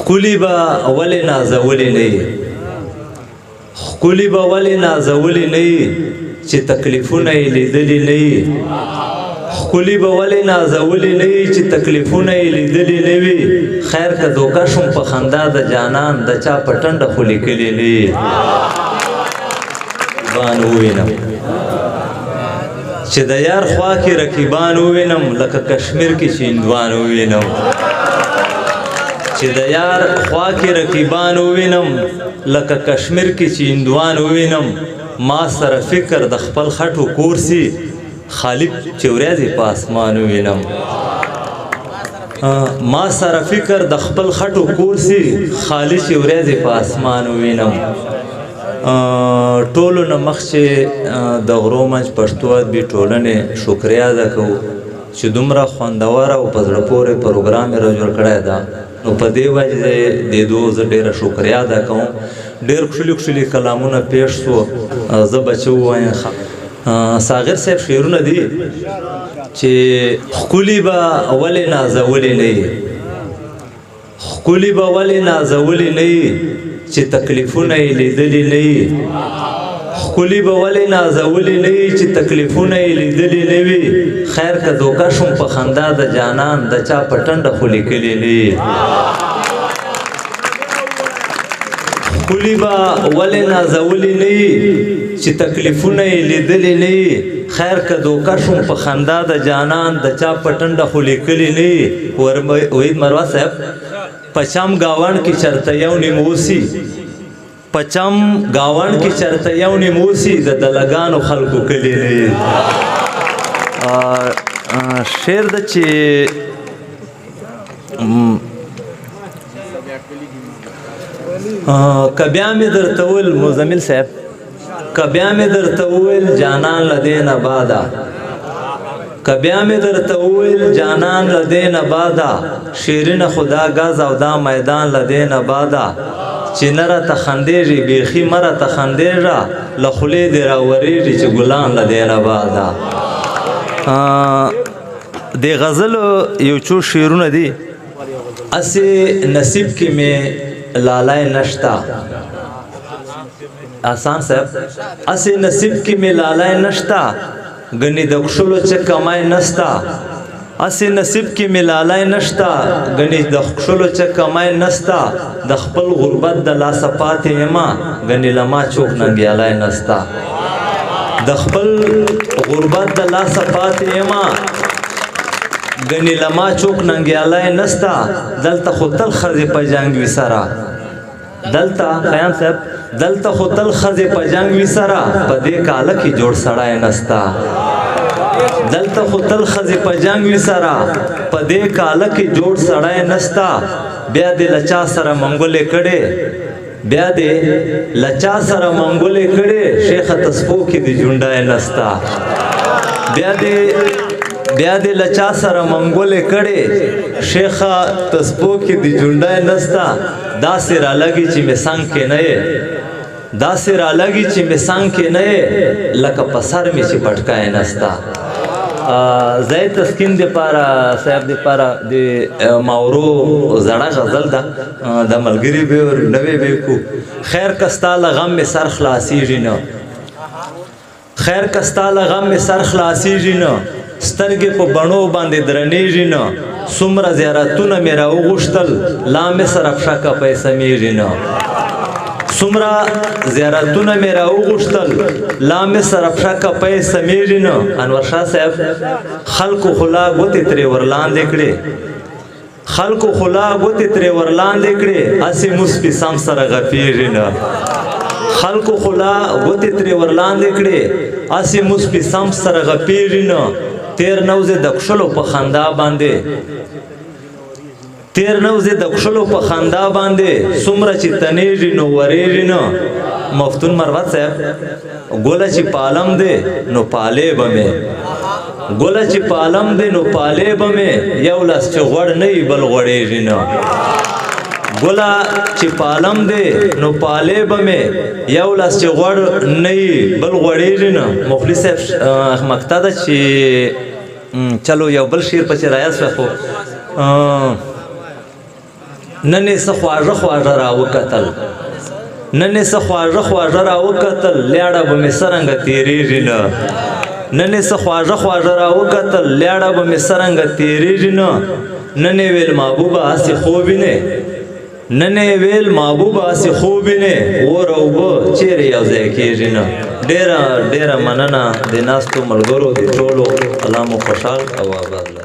خکولی با اولی نازولی نی خکولی با اولی نازولی نی چې تکلیفونه یې لیدلی نی خکولی به ولې نازولی نه وي چې تکلیفونه یې لیدلي نه وي خیر که دوکه شوم په خندا د جانان د چا په ټنډه خو لیکلي نه وي بان ووینم چې د یار خوا کې رقیبان ووینم لکه کشمیر کې چې هندوان ووینم چې د یار خوا کې رقیبان ووینم لکه کشمیر کې چې هندوان ووینم ما سره فکر د خپل خټو کورسي خالق چې ورځې په اسمان وینم ما سره فکر د خپل خټو کورسي خالق چې ورځې په اسمان وینم ټولو نه مخکې د غرو منځ پښتو ادبي ټولنې شکریا ادا کوو چې دومره خوندوره او په زړه پورې پروګرام یې راجوړ کړی ده نو په دې وجه د دو زه ډېره شکریا ادا کوم ډېر ښکلي ښکلي کلامونه پیښ سو زه به څه ووایم ساغر صاحب شعرونه دي چې خکولی به ولې نازولی نه وي خکولی به ولې نازولی نه وي چې تکلیفونه یې لیدلي نه وي خکولی به ولې نازولی نه وي چې تکلیفونه یې لیدلي نه وي خیر که دوکه شوم په خندا د جانان د چا په ټنډه خو لیکلي نه وي خکولی به ولې نازولی نه وي چې تکلیفونه یې لیدلي نه وي خیر که دوکه شوم په خندا د جانان د چا په ټنډه خو لیکلي نه وي وحید مروه صاحب پچم گاوند کې چرته یو نیموسی پچم گاوند کې چرته یو نیموسی د دلګانو خلکو کلی نه شعر د چې کبیا مې درته ویل مزمل صاحب کبیا مې درته ویل جانان لدین آبادا کبیا مې درته ویل جانان لدین آبادا شیرین خدا غاز او دا میدان لدین آبادا چې نه راته خندېږي بیخي مه راته خندېږه له خولې دې راورېږي چې ګلان لدین آبادا د غزلو یو څو شعرونه دي اسې نصیب کې مې لالای نشتا آسان صاحب اسې نصیب کې مې لالای نشتا گنی د خښلو څه کمای نستا اسې نصیب کې مې لالای نشتا گنی د خښلو څه کمای نستا د خپل غربت د لاسه پاتې یما گنی لما چوک ننګیالای نستا د خپل غربت د لاسه پاتې یما گنی لما چوک ننګیالای نستا دلته خو تل ښځې په جنګ وي سره دلته خیام صاحب دلته خو تل ښځې په جنګ وي سره په دې کاله کې جوړ سړی نستا دلته خو تل ښځې په جنګ وي سره په دې کاله کې جوړ سړی نستا بیا دې له چا سره منګولې کړې بیا دې له چا سره منګولې کړې شیخه تسپو کې دې جونډای نستا بیا دې له چا سره منګولې کړې شیخه تسپو کې دې جونډای نستا داسې رالګي چې مې څنګ کې نه یې داسې رالګي چې مې څنګ کې نه یې لکه په سر مې چې پټکای نستا زه تسکین دپاره صاحب دپاره د ماورو زړه غزل ده د ملګري به نوې به کو خیر که ستا له غم مې سر خلاصېږي نه خیر که ستا له غم مې سر خلاصېږي نه سترګې په بڼو باندې درنېږي نه څومره زیارتونه مې راوغوښتل لا مې سره پښکه پیسمیږي نه څومره زیارتونه مې راوغوښتل لا مې سره پښکه پیسمیږي نه انور شاه صاحب خلکو خو لا ګوتې ترې ورلاندې کړې خلکو خو لا ګوتې ترې ورلاندې کړې هسې مسپي سم سره غپېږي نه خلکو خو لا ګوتې ترې ورلاندې کړې هسې مسپي سم سره غپېږي نه تیر نوزه د کښلو په خندا باندې تیر نوزه د کښلو په خندا باندې څومره چې تنېږي نو ورېږي نه مفتون مروت صاحب ګوله چې پالم دی نو پالې به مې ګوله چې پالم دی نو پالې به مې یو لاس چې غوړ نه وي بل غوړېږي نه ګوله چې پالم دی نو پالې به مې یو لاس چې غوړ نه وي بل غوړېږي نه مفلس صاحب مقطع ده چې چلو یو بل شعر پسې رایاد شوه خو نن څه خواږه خواږه را وکتل نن څه خواږه خواږه را وکتل لیاړه به مې څرنګه تېرېږي نه نن څه خواږه خواږه را وکتل لیاړه به مې څرنګه تېرېږي نه نن یې ویل محبوبه هسې خوب نه نن یې ویل محبوبه هسې خوب نه اور او اوبه چیرې یو ځای کېږي نه ډېره ډېره مننه د ناستو ملګرو د ټولو الله مو خوشحال او آباد